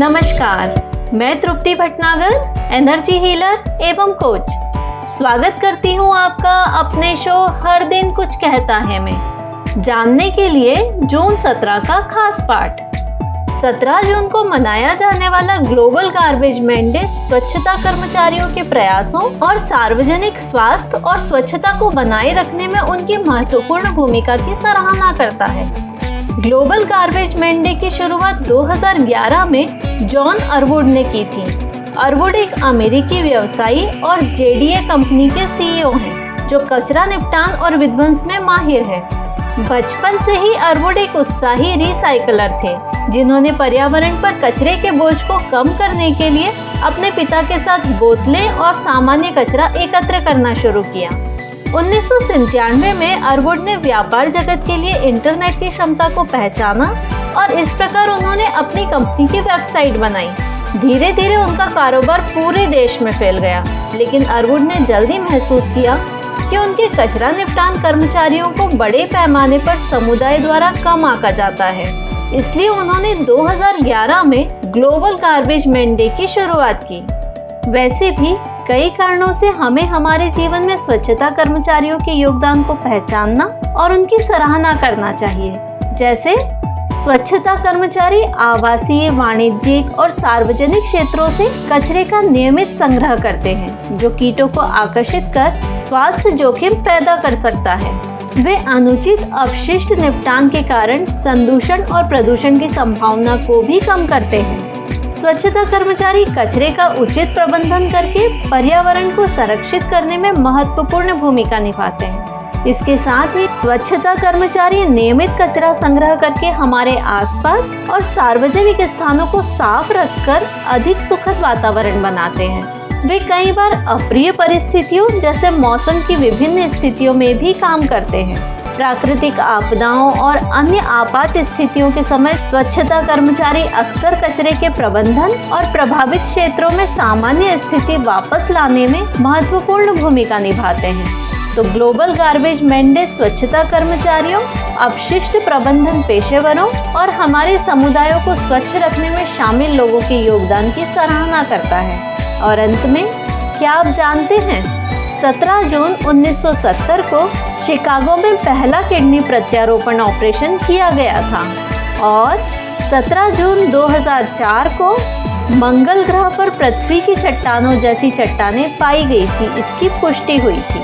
नमस्कार, मैं तृप्ति Bhatnagar, energy healer एवं कोच। स्वागत करती हूँ आपका अपने शो हर दिन कुछ कहता है में जानने के लिए जून 17 का खास पाठ। 17 जून को मनाया जाने वाला ग्लोबल गार्बेज मैन डे स्वच्छता कर्मचारियों के प्रयासों और सार्वजनिक स्वास्थ्य और स्वच्छता को बनाए रखने में उनकी महत्वपूर्ण भूमिका की सराहना करता है। ग्लोबल गार्बेज मैन डे की शुरुआत 2011 में जॉन अरवुड ने की थी। अरवुड एक अमेरिकी व्यवसायी और जेडीए कंपनी के सीईओ हैं, जो कचरा निपटान और विध्वंस में माहिर है। बचपन से ही अरवुड एक उत्साही रिसाइकलर थे, जिन्होंने पर्यावरण पर कचरे के बोझ को कम करने के लिए अपने पिता के साथ बोतलें और सामान्य कचरा एकत्र करना शुरू किया। 1997 में अरवुड ने व्यापार जगत के लिए इंटरनेट की क्षमता को पहचाना और इस प्रकार उन्होंने अपनी कंपनी की वेबसाइट बनाई। धीरे धीरे उनका कारोबार पूरे देश में फैल गया, लेकिन अरवुड ने जल्दी महसूस किया कि उनके कचरा निपटान कर्मचारियों को बड़े पैमाने पर समुदाय द्वारा कम आंका जाता है। इसलिए उन्होंने 2011 में ग्लोबल गार्बेज मैन डे की शुरुआत की। वैसे भी कई कारणों से हमें हमारे जीवन में स्वच्छता कर्मचारियों के योगदान को पहचानना और उनकी सराहना करना चाहिए। जैसे स्वच्छता कर्मचारी आवासीय, वाणिज्यिक और सार्वजनिक क्षेत्रों से कचरे का नियमित संग्रह करते हैं, जो कीटों को आकर्षित कर स्वास्थ्य जोखिम पैदा कर सकता है। वे अनुचित अपशिष्ट निपटान के कारण संदूषण और प्रदूषण की संभावना को भी कम करते हैं। स्वच्छता कर्मचारी कचरे का उचित प्रबंधन करके पर्यावरण को संरक्षित करने में महत्वपूर्ण भूमिका निभाते हैं। इसके साथ ही स्वच्छता कर्मचारी नियमित कचरा संग्रह करके हमारे आसपास और सार्वजनिक स्थानों को साफ रखकर अधिक सुखद वातावरण बनाते हैं। वे कई बार अप्रिय परिस्थितियों जैसे मौसम की विभिन्न स्थितियों में भी काम करते हैं। प्राकृतिक आपदाओं और अन्य आपात स्थितियों के समय स्वच्छता कर्मचारी अक्सर कचरे के प्रबंधन और प्रभावित क्षेत्रों में सामान्य स्थिति वापस लाने में महत्वपूर्ण भूमिका निभाते हैं। तो ग्लोबल गार्बेज मैन डे स्वच्छता कर्मचारियों, अपशिष्ट प्रबंधन पेशेवरों और हमारे समुदायों को स्वच्छ रखने में शामिल लोगों के योगदान की सराहना करता है। और अंत में, क्या आप जानते हैं 17 जून 1970 को शिकागो में पहला किडनी प्रत्यारोपण ऑपरेशन किया गया था और 17 जून 2004 को मंगल ग्रह पर पृथ्वी की चट्टानों जैसी चट्टानें पाई गई थी, इसकी पुष्टि हुई थी।